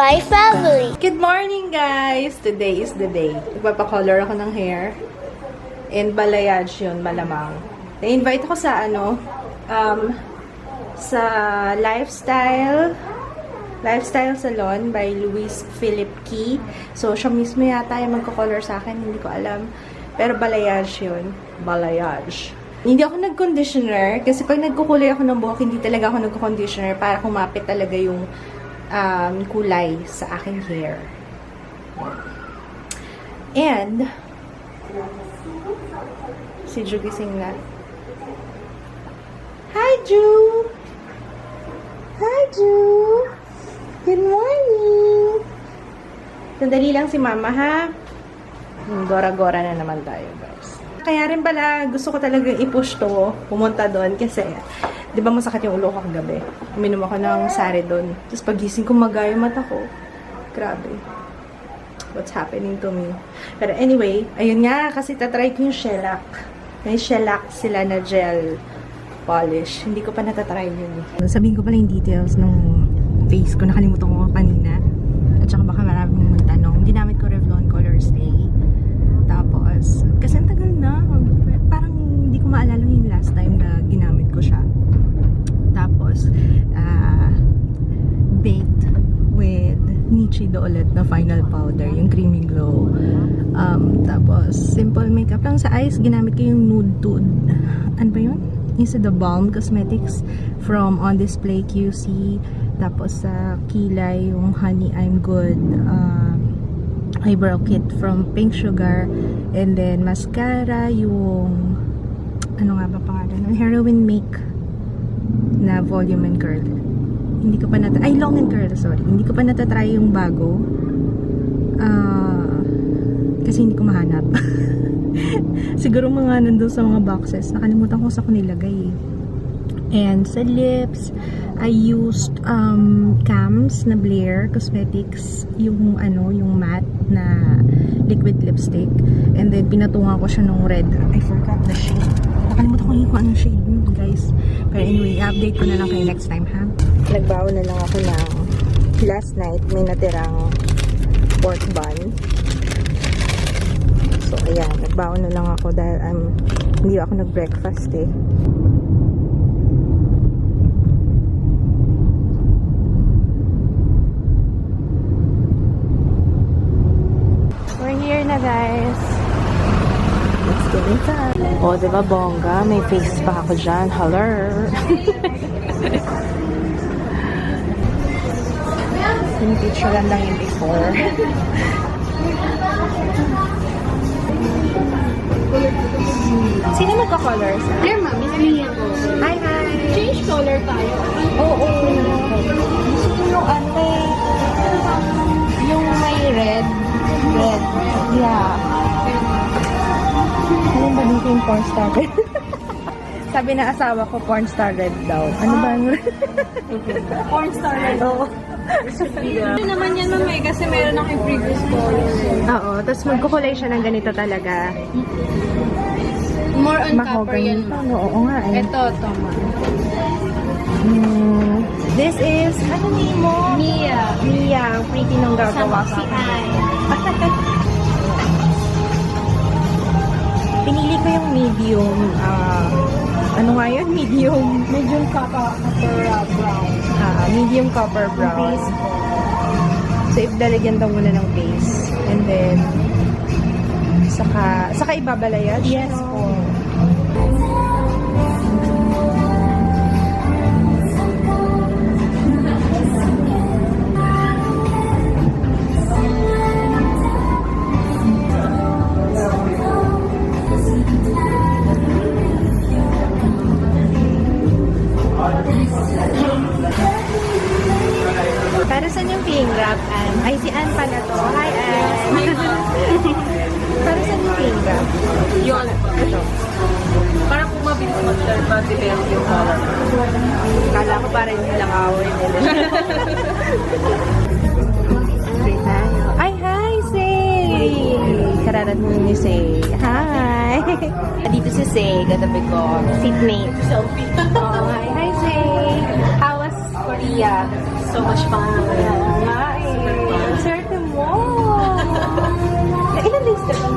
my family. Good morning, guys! Today is the day. Magpapakolor ako ng hair. And balayage yun, malamang. Na-invite ako sa sa Lifestyle Salon by Luis Philip Key. So, siya mismo yata yung magkakolor sa akin. Hindi ko alam. Pero balayage yun. Balayage. Hindi ako nag-conditioner. Kasi pag nagkukulay ako ng buhok, hindi talaga ako nag-conditioner para kumapit talaga yung kulay sa aking hair. And, si Ju gising na. Hi, Ju! Hi, Ju! Good morning! Sandali lang si Mama, ha? Gora-gora na naman tayo, guys. Kaya rin pala, gusto ko talagang i-push to, pumunta doon, kasi, di ba masakit yung ulo ko kagabi? Uminom ako ng sari doon. Tapos pagising ko, magayo mata ko. Grabe. What's happening to me? Pero anyway, ayun nga, kasi tatry ko yung shellac. May shellac sila na gel polish. Hindi ko pa natatry yun. Sabihin ko pala yung details ng face ko. Nakalimutan ko kanina. At saka baka maraming magtanong. Ginamit ko Revlon Color Stay. Tapos, kasi ang tagal na. Parang hindi ko maalala yung last time na ginamit ko siya. Tapos, baked with Nichido ulit na final powder, yung creamy glow. Tapos, simple makeup lang sa eyes. Ginamit ko yung Nude Tude. Ano ba yun? Isa The Balm Cosmetics from On Display QC. Tapos, sa kilay, yung Honey I'm Good eyebrow kit from Pink Sugar. And then, mascara, yung ano nga ba pangalan? Heroin Make na volume and curl. Hindi ko pa long and curl, sorry. Hindi ko pa natatry yung bago. Kasi hindi ko mahanap. Siguro mga nandun sa mga boxes. Nakalimutan ko sa kung nilagay. And sa lips, I used Cams na Blair Cosmetics, yung yung matte na liquid lipstick. And then pinatungan ko siya ng red. I forgot the shade. Nakalimutan ko yung anong shade yun, guys. Pero anyway, update ko na lang kayo next time, ha? Nagbaon na lang ako ng last night may natirang pork bun. So, ayan. Nagbaon na lang ako dahil hindi ako nag-breakfast eh. We're here na, guys. Let's get inside. O, diba, bongga? May face pa ako dyan. Hello! Yung picture lang yung before. Sino magka-color sa? Here, ma'am. It's Mia. Hi, hi! Change color tayo. Oo. Gusto ko yung may red. Red. Yeah. Ano ba dito yung porn star red? Sabi na asawa ko, porn star red daw. Ano ba yung red? Porn star red. Oo. Ano naman yan, ma'am, kasi meron akong previous color. Oo. Tapos magkukulay siya ng ganito talaga. More on copper yan, ma'am. Oo nga eh. Ito, ma'am. This is, ano name mo? Mia. Mia, ang pretty nung gagawa Si ka. Ai. Pinili ko yung medium, ano nga yun? Medium Copper brown. medium copper brown. So, ilalagyan daw muna ng base. And then, saka ibabalayage? Yes po. Para saan yung cling wrap, Ann? Ay, si Ann pala to. Hi, Ann! Para saan yung cling wrap? Yun. Parang kung mabilis mag-develop yung color. Kala ko parang yung lang away nila. Say tayo. Ay, hi, Say! Kararating ni Say. Hi! Dito si Say, katabi ko. Seatmate. Selfie. Oh, hi, Say! How was Tia. So much fun. Nga eh. Ang swerte mo. Ilan days ka ba?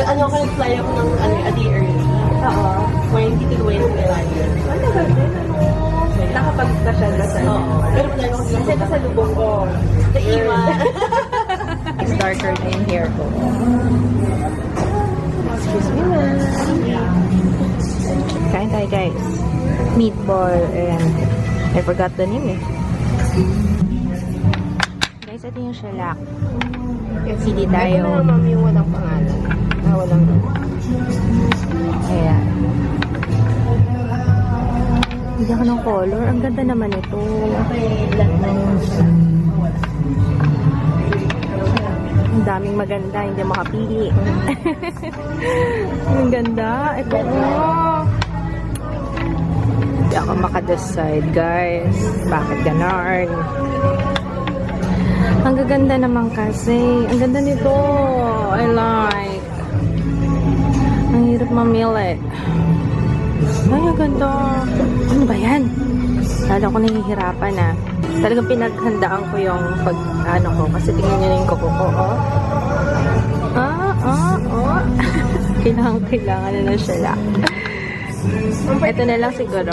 Ano ako nag-fly ako ng a day early. Oo. 20 to 29. Ano ba din? Nakapagpasyal-dasal. Oo. Pero wala akong Kasi kasalubong ko. naiwan. It's darker na yung hair ko. Excuse me, ma'am. Kain tayo, guys. Meatball and I forgot the name eh. Guys, ito yung shellac. Hindi tayo. Ito na ma'am yung walang pangalan. Walang Ayan. Hindi ako ng color. Ang ganda naman ito. Ang daming maganda. Hindi makapili. Ang ganda. Ito Hindi ako makadecide, guys. Bakit ganon? Ang gaganda naman kasi. Ang ganda nito. I like. Ang hirap mamili. Ay, ang ganda. Ano ba yan? Lalo ko nahihirapan ah. Talagang pinaghandaan ko yung ko. Kasi tingnan nyo na yung kuko ko, oh. Kailangan na na siya lang. Ito na lang siguro.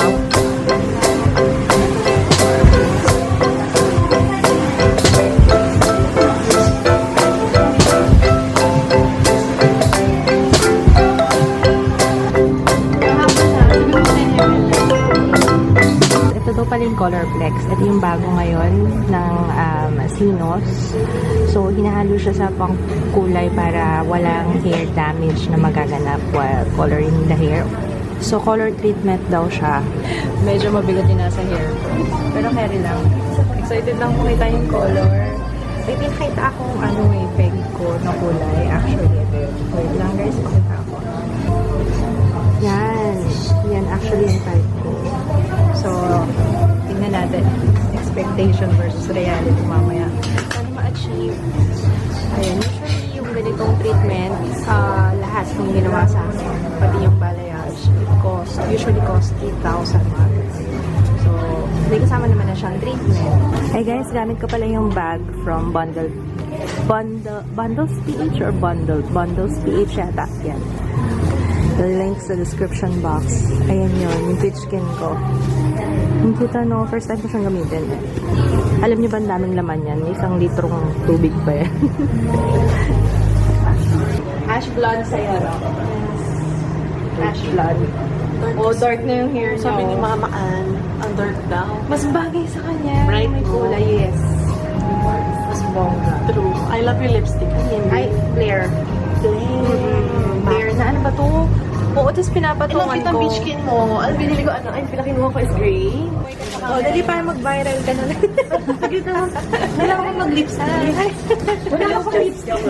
Ito daw pala yung Colorplex. Ito yung bago ngayon ng Sinos. So, hinahalo siya sa pang kulay para walang hair damage na magaganap while coloring the hair. So, color treatment daw siya. Medyo mabigat din nasa hair ko. Pero carry lang. Excited lang makita yung color. May pinakita akong peg ko na kulay. Actually, wait lang guys, pakita ako. Yan. Yan actually yung type ko. So, tingnan natin. Expectation versus reality mamaya. Paano ma-achieve? Ayan, usually yung ganitong treatment, lahat ng ginawa sa akin, pati yung balayage, usually cost 8,000 mga. So, may kasama naman na siyang treatment. Hey guys, gamit ko pala yung bag from Bundles PH or Bundles PH yata. Yan. The link sa description box. Ayan yun, yung peach skin ko. Ang kita no, first time ko siyang gamitin. Alam niyo ba ang daming laman yan? May 1 litrong tubig pa yan. Ash blonde sa'yo, no? Ash blonde. Oh, dark na yung hair niya. Sabi ni Mama Ann, ang dark daw. Mas bagay sa kanya. Bright May blue. kulay, yes. Mas bongga. True. I love your lipstick. Ay, Blair. Blair na ano ba to? Oo, tapos pinapatungan Ilang ko. beach skin mo? Ano binili ko? Ay, pinakinuha ko is gray. Oh, dali para mag-viral ka na lang. Wala akong mag-lipstick. Wala akong lipstick.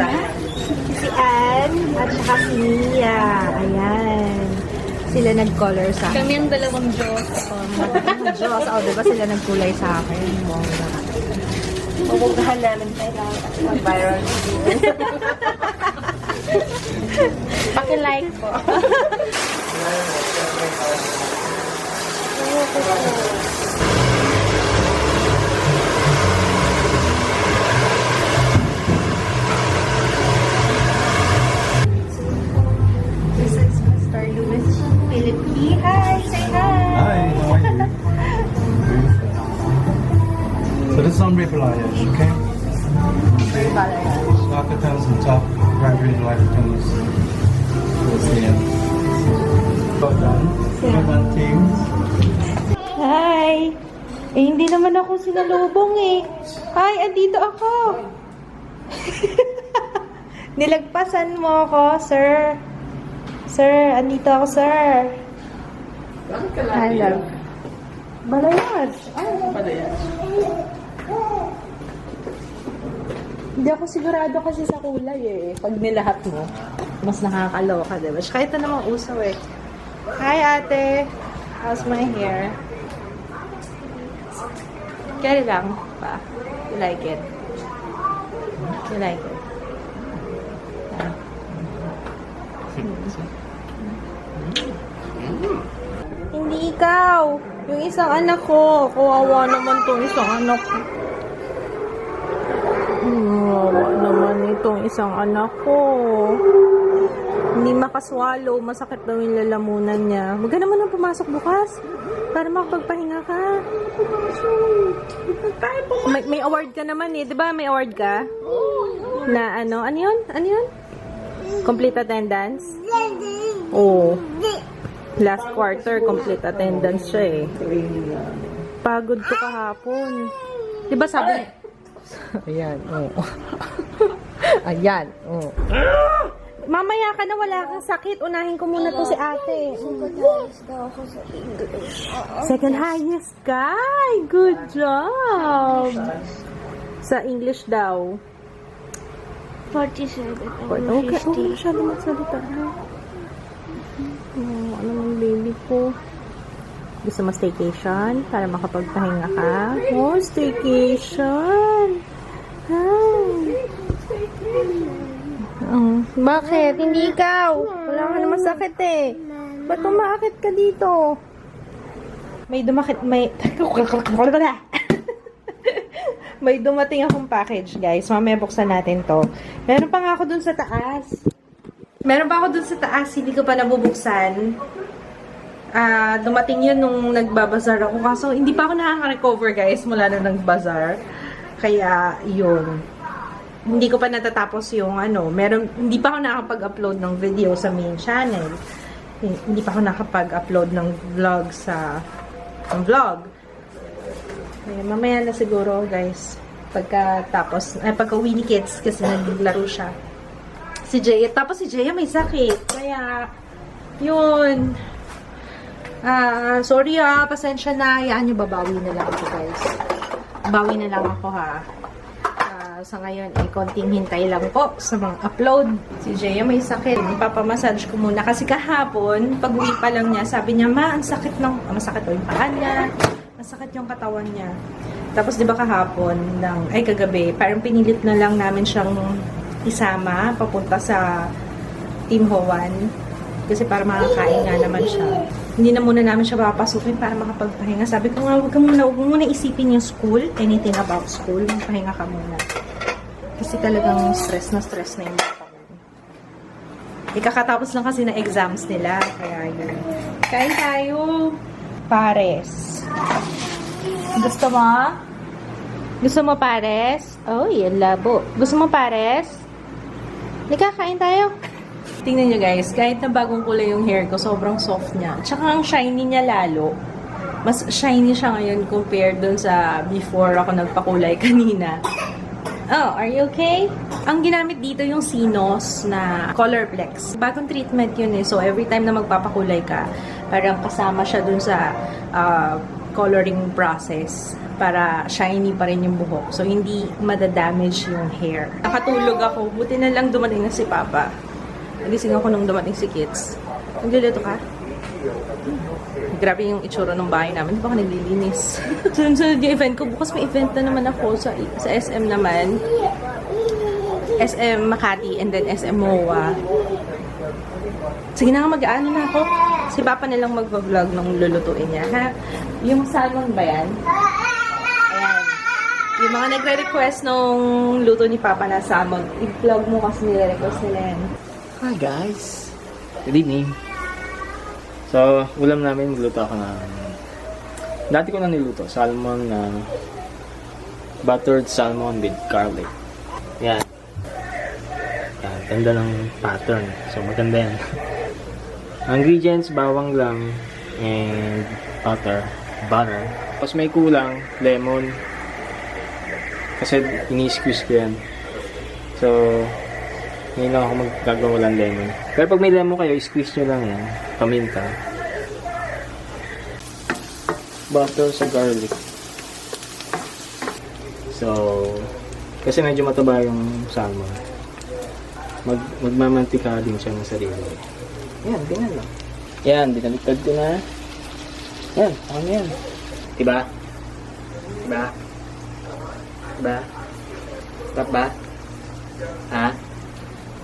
Si Ann at saka si Mia. Ayan. Sila nag-color sa akin. Kami ang dalawang Diyos. Diyos. Oh, diba sila nagkulay sa akin? Bongga. Pupuntahan namin kailangan mag-viral. Paki-like po. This is Mr. Louis Philippi. Hi! Say hi! Hi, how are you? So this is ombre balayage, okay? Darker tones on top, gradually lighter tones towards the end. Well done. Well done, team. Hi! Eh, hindi naman ako sinalubong eh. Hi, andito ako. Nilagpasan mo ako, sir. Sir, andito ako, sir. Hello. Balayage. Balayage. Hindi ako sigurado kasi sa kulay eh. Pag nilahat mo, mas nakakaloka, diba? Kahit ito namang uso eh. Hi, ate. How's my hair? Carry lang pa. You like it? You like it? Yeah. Hindi ikaw. Yung isang anak ko, kawawa naman tong isang anak ko. Kawawa naman itong isang anak ko. Hindi makaswallow, masakit daw yung lalamunan niya. Huwag ka naman nang pumasok bukas para makapagpahinga ka. May award ka naman eh, di ba? May award ka? Na ano? Ano yun? Ano yun? Complete attendance? Oo. Last quarter, complete attendance siya eh. Pagod ko kahapon. Di ba sabi? Ayan, oo. Ayan, oo. Mamaya ka na, wala kang sakit. Unahin ko muna to si ate. Second highest ka. Good job. Sa English daw. 47. Okay, okay, masyado magsalita. Ano mang baby ko. Gusto mo staycation para makapagpahinga ka? Oh, staycation. Hi. Bakit? Hindi ikaw. Wala ka naman sakit eh. Ba't umakit ka dito? May may dumating akong package, guys. Mamaya buksan natin to. Meron pa nga ako dun sa taas. Hindi ko pa nabubuksan. Dumating yun nung nagbabazar ako. Kaso, hindi pa ako nakaka-recover, guys, mula na nagbazar. Kaya, yun. Hindi ko pa natatapos yung hindi pa ako nakapag-upload ng video sa main channel. Hindi pa ako nakapag-upload ng vlog vlog. Kaya mamaya na siguro, guys. Pagka-uwi ni Kids, kasi naglaro siya. Tapos si Jaya may sakit. Kaya, yun. Sorry pasensya na. Yan yung babawi na lang ako, guys. Bawi na lang ako, ha. Sa ngayon, konting hintay lang po sa mga upload. Si Jaya may sakit. Ipapamassage ko muna. Kasi kahapon, pag uwi pa lang niya, sabi niya, ang sakit masakit yung paa niya. Masakit yung katawan niya. Tapos, di ba kahapon, kagabi, parang pinilit na lang namin siyang isama, papunta sa Team Hoan. Kasi para makakain nga naman siya. Hindi na muna namin siya papasukin para makapagpahinga. Sabi ko nga, huwag muna isipin yung school, anything about school. Pahinga ka muna. Kasi talagang stress na yung bata mo. Ikakatapos lang kasi na exams nila. Kaya yun. Kain tayo. Pares. Gusto mo? Gusto mo pares? Oh, yan labo. Gusto mo pares? Kain tayo. Tingnan nyo guys, kahit na bagong kulay yung hair ko, sobrang soft niya. Tsaka ang shiny niya lalo. Mas shiny siya ngayon compared dun sa before ako nagpakulay kanina. Oh, are you okay? Ang ginamit dito yung Sinos na Colorplex. Bagong treatment yun eh. So, every time na magpapakulay ka, parang kasama siya dun sa coloring process para shiny pa rin yung buhok. So, hindi madadamage yung hair. Nakatulog ako. Buti na lang dumating na si Papa. Nagising ako nung dumating si Kids. Nagluluto ka? Grabe yung itsura ng bahay namin. Hindi pa ako naglilinis. Sunod yung event ko. Bukas may event na naman ako sa SM naman. SM Makati and then SM MOA. Sige na nga, mag-aano na ako. Si Papa na lang mag-vlog ng lulutuin niya. Ha? Yung salmon ba yan? Ayan. Yung mga nagre-request nung luto ni Papa na salmon, i-vlog mo kasi nire-request nila yan. Hi guys! Good evening! So, ulam namin, niluto ako ng... Dati ko na niluto, salmon na... buttered salmon with garlic. Yan. Yan, ganda ng pattern. So, maganda yan. Ingredients, bawang lang, and butter. Tapos may kulang, lemon. Kasi ini-squeeze ko yan. So, ngayon lang ako magkagawa ng lemon. Pero pag may lemon kayo, squeeze nyo lang yan. Paminta. Butter sa garlic. So, kasi medyo mataba yung salmon. Magmamantika din siya ng sarili. Yan, ganyan lang. Yan, binaligtad ko na. Yan, ano yan? Diba? Diba? Diba? Stop ba? Ha?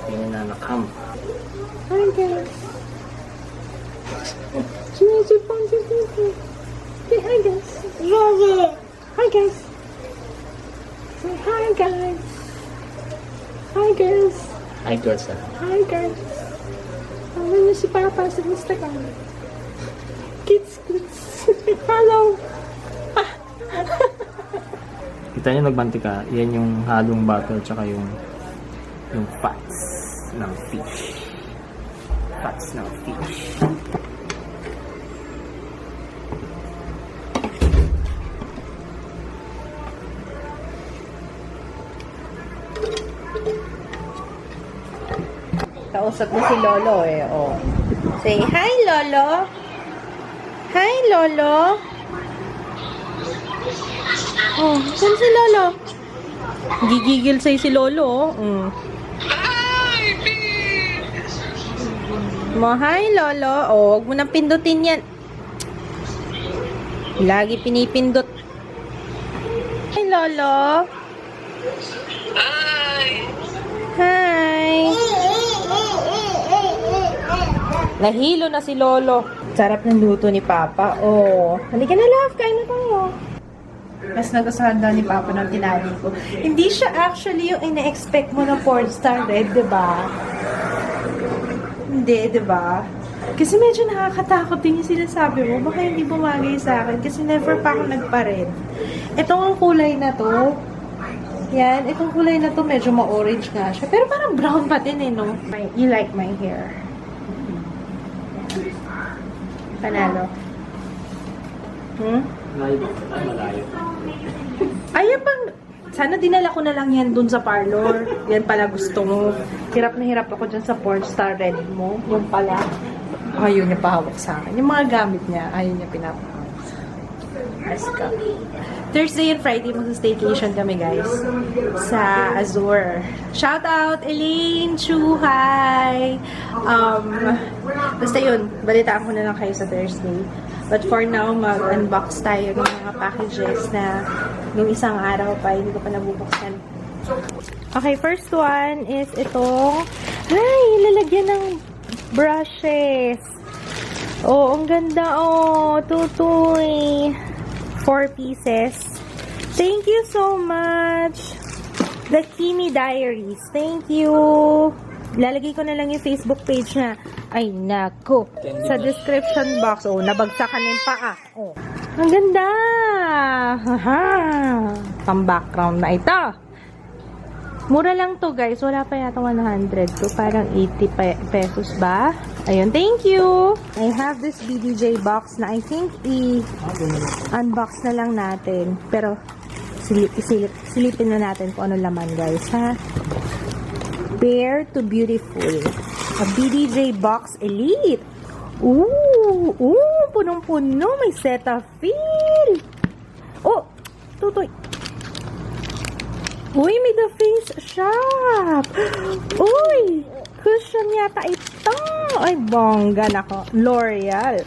Yan na nakam. Hi guys. Sinisipon si Titi. Say hi, guys. Hi, guys. Say hi, guys. Hi, guys. Hi, girls. Hi, guys. Ano niyo si Papa sa Instagram? Kids. Hello. Kita niyo nagmantika, yan yung halong butter tsaka yung fats ng fish. Fats ng fish. Kausap mo si Lolo eh, oh. Say hi, Lolo. Hi, Lolo. Oh, saan si Lolo? Gigigil sa'yo si Lolo, oh. Hi, Lolo. Oh, huwag mo nang pindutin yan. Lagi pinipindot. Hi, Lolo. Hi. Nahilo na si Lolo. Sarap ng luto ni Papa. Oh, halika na, love. Kain na tayo. Mas nagustuhan daw ni Papa ng tinali ko. Hindi siya actually yung ina-expect mo na porn star red, diba? Hindi, diba? Kasi medyo nakakatakot din yung sinasabi mo. Baka hindi bumagay sa akin. Kasi never pa ako nagpa-red. Itong ang kulay na to. Yan, itong kulay na to medyo ma-orange nga siya. Pero parang brown pa din eh, no? You like my hair. Panalo. Malayo. Ayan bang, sana dinala ko na lang yan dun sa parlor. Yan pala gusto mo. Hirap na hirap ako dyan sa porn star red mo. Yung pala, ayaw niya pahawak sa akin. Yung mga gamit niya, ayaw niya pinapahawak. Aska. Thursday and Friday, mag-staycation kami, guys. Sa Azure. Shout out, Elaine Chuhay! Basta yun, balitaan ko na lang kayo sa Thursday. But for now, mag-unbox tayo ng mga packages na nung isang araw pa, hindi ko pa nabubuksan. Okay, first one is itong, ay, lalagyan ng brushes. Oh, ang ganda, oh, tutoy. 4 pieces. Thank you so much. The Kimi Diaries. Thank you. Lalagay ko na lang yung Facebook page na. Ay, nako. Sa description box. Oh, nabagsakan na yung paa. Oh. Ang ganda. Haha. Pang-background na ito. Mura lang to, guys. Wala pa yata 100 to. Parang 80 pesos ba? Ayun, thank you. I have this BDJ box na I think i-unbox na lang natin. Pero, silipin na natin kung ano laman, guys, ha? Bare to Beautiful. A BDJ box elite. Ooh, punong-puno. May Cetaphil. Oh, tutoy. Uy, may The Face Shop. Uy, cushion yata ito. Ay, bongga nako. L'Oreal.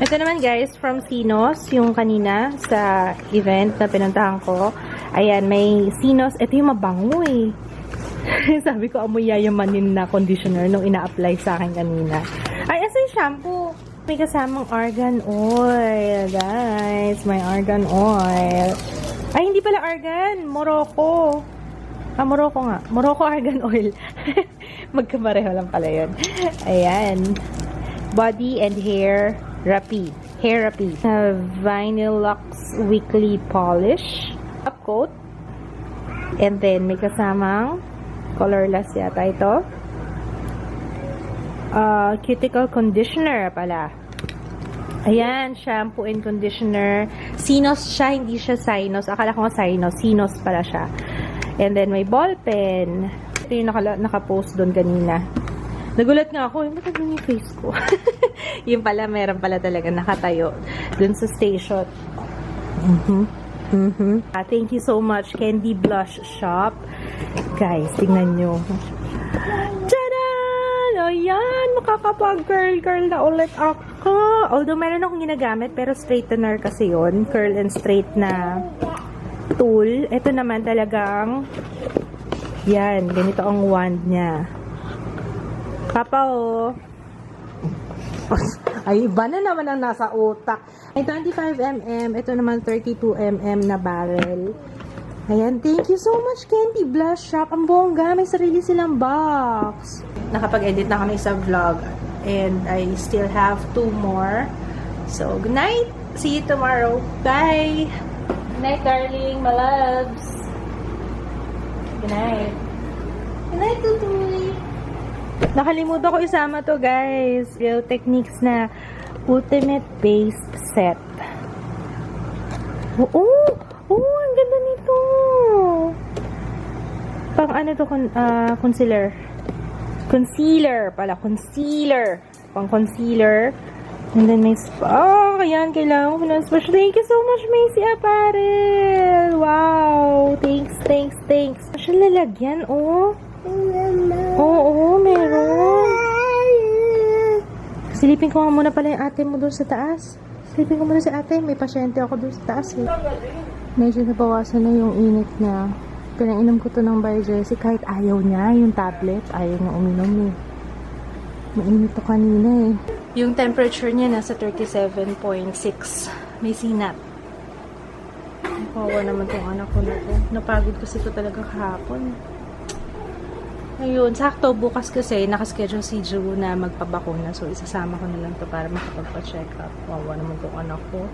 Ito naman, guys, from Sinos, yung kanina sa event na pinuntahan ko. Ayan, may Sinos. Ito yung mabango eh. Sabi ko, amoy yayamanin na conditioner nung ina-apply sa akin kanina. Ay, asa yung shampoo? May kasamang argan oil, guys. May argan oil. Ay, hindi pala argan. Morocco. Morocco nga. Morocco argan oil. Magkamareho lang pala yun. Ayan. Body and hair Rapid. Hair Rapid. Vinyl Lux Weekly Polish. Top coat. And then, may kasamang colorless yata ito. Cuticle conditioner pala. Ayan, shampoo and conditioner. Sinos siya, hindi siya Sinos. Akala ko nga Sinos. Sinos pala siya. And then, may ball pen. Ito yung nakapost doon kanina. Nagulat nga ako, ba't yung face ko? Yung pala, meron pala talaga nakatayo doon sa station. Thank you so much, Candy Blush Shop. Guys, tingnan nyo. Tadaan! O yan, makakapag-curl na ulit ako. Although, meron akong ginagamit, pero straightener kasi yun. Curl and straight na tool. Ito naman talagang, yan, ganito ang wand niya. Papa, oh. Ay, iba na naman ang nasa utak. Ay, 25mm. Ito naman 32mm na barrel. Ayan, thank you so much, Candy Blush Shop. Ang bongga, may sarili silang box. Nakapag-edit na kami sa vlog. And I still have 2 more. So, good night. See you tomorrow. Bye. Good night, darling. My loves. Good night. Good night, Tutoy. Nakalimutan ko isama to, guys. Real Techniques na Ultimate Paste Set. Oo! Ang ganda nito! Pang ano to, concealer. Concealer pala. Concealer. Pang concealer. And then may ayan, kailangan ko ng special. Thank you so much, Macy Apparel! Wow! Thanks. Special lalagyan, oh. Oo, meron. Silipin ko nga muna pala yung ate mo doon sa taas. Silipin ko muna si ate. May pasyente ako doon sa taas, eh. Medyo nabawasan na yung init niya. Pinainom ko to ng By Jessie. Kahit ayaw niya, yung tablet, ayaw niya uminom, eh. Mainit to kanina, eh. Yung temperature niya nasa 37.6. May sinat. Kawawa naman tong anak ko na to. Napagod kasi ito talaga kahapon. Ayun, sakto bukas kasi nakaschedule si Ju na magpabakuna. So, isasama ko na lang to para makapagpa-check up. Kawawa naman tong anak ko.